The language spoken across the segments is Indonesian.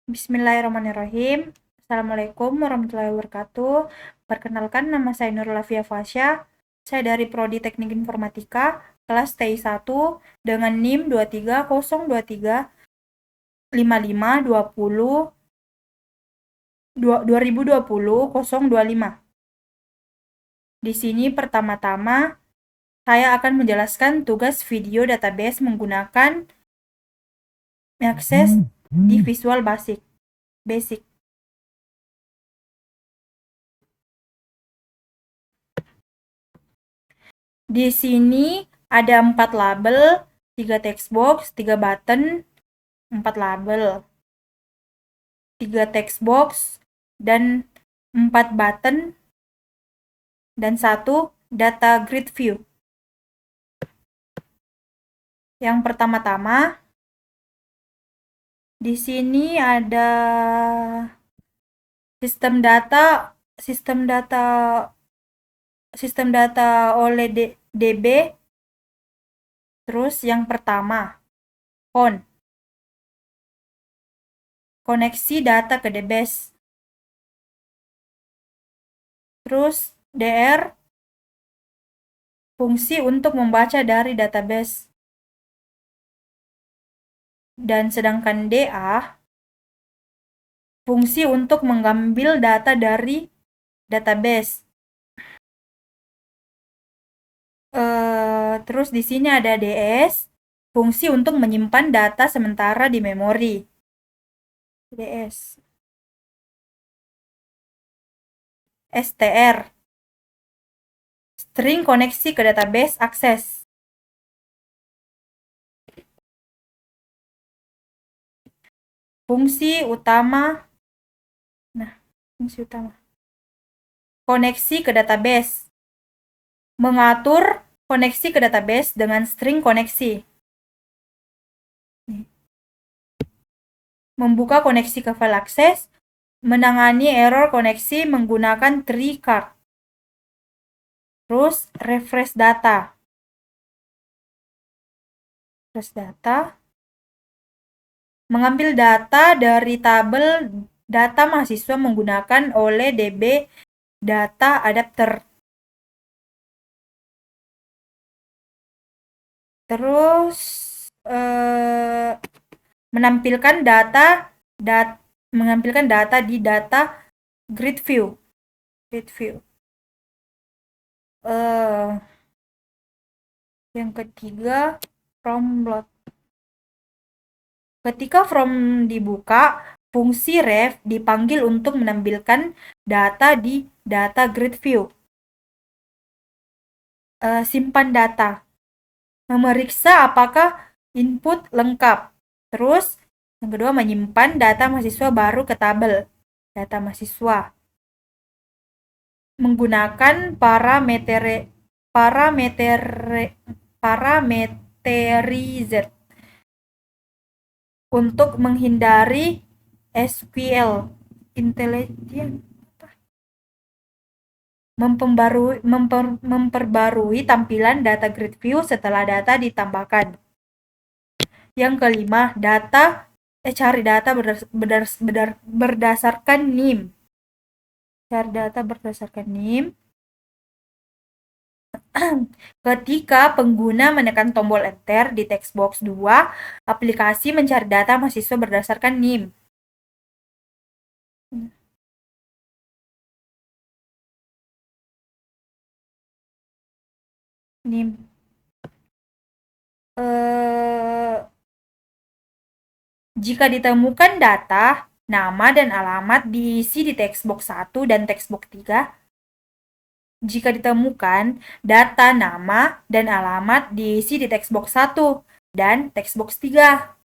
Bismillahirrahmanirrahim. Assalamualaikum warahmatullahi wabarakatuh. Perkenalkan, nama saya Nurul Afia Fasya. Saya dari Prodi Teknik Informatika, kelas TI 1 dengan NIM 23035520 Di sini pertama-tama saya akan menjelaskan tugas video database menggunakan akses di Visual Basic. Di sini ada 4 label, 3 text box, 3 button, 4 label, 3 text box, dan 4 button, dan 1 data grid view. Yang pertama-tama, di sini ada sistem data oleh DB. Terus yang pertama, koneksi data ke DBase. Terus DR, fungsi untuk membaca dari database. Dan sedangkan DA, fungsi untuk mengambil data dari database. Terus di sini ada DS, fungsi untuk menyimpan data sementara di memori. DS. STR, string koneksi ke database akses. Fungsi utama. Koneksi ke database. Mengatur koneksi ke database dengan string koneksi. Membuka koneksi ke file akses. Menangani error koneksi menggunakan tree card. Terus refresh data. Mengambil data dari tabel data mahasiswa menggunakan oleh DB data adapter. Terus menampilkan data di data grid view. Yang ketiga, from load. Ketika from dibuka, fungsi ref dipanggil untuk menampilkan data di data grid view. Simpan data. Memeriksa apakah input lengkap. Terus yang kedua, menyimpan data mahasiswa baru ke tabel data mahasiswa menggunakan parameterized untuk menghindari SQL intelligent. Memperbarui tampilan data grid view setelah data ditambahkan. Yang kelima, cari data berdasarkan NIM. Cari data berdasarkan NIM. Ketika pengguna menekan tombol enter di text box 2, aplikasi mencari data mahasiswa berdasarkan NIM. Jika ditemukan data, nama dan alamat diisi di text box 1 dan text box 3. Jika ditemukan data, nama, dan alamat diisi di text box 1 dan text box 3.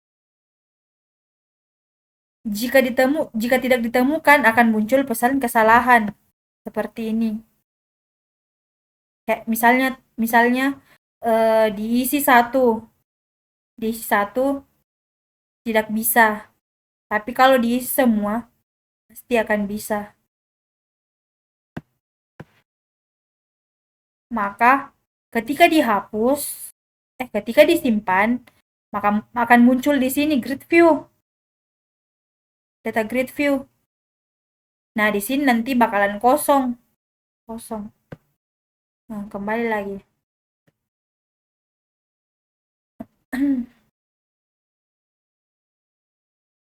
Jika tidak ditemukan, akan muncul pesan kesalahan seperti ini. Kayak misalnya diisi 1 tidak bisa. Tapi kalau diisi semua pasti akan bisa. Maka ketika disimpan, maka akan muncul di sini grid view. data grid view. Nah, di sini nanti bakalan kosong. Nah, kembali lagi.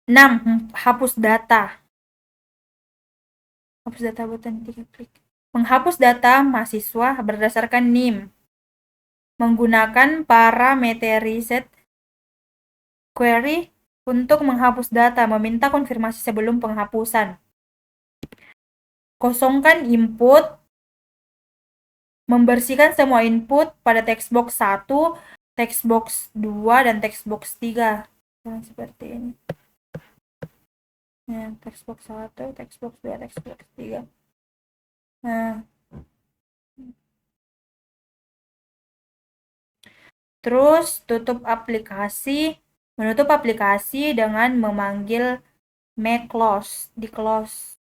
6. Hapus data. Hapus data button 3 klik. Menghapus data mahasiswa berdasarkan NIM. Menggunakan parameterized query untuk menghapus data, meminta konfirmasi sebelum penghapusan. Kosongkan input, membersihkan semua input pada textbox 1, textbox 2, dan textbox 3. Nah, seperti ini. Nah, textbox 1, textbox 2, textbox 3. Nah, terus menutup aplikasi dengan memanggil make close, di close.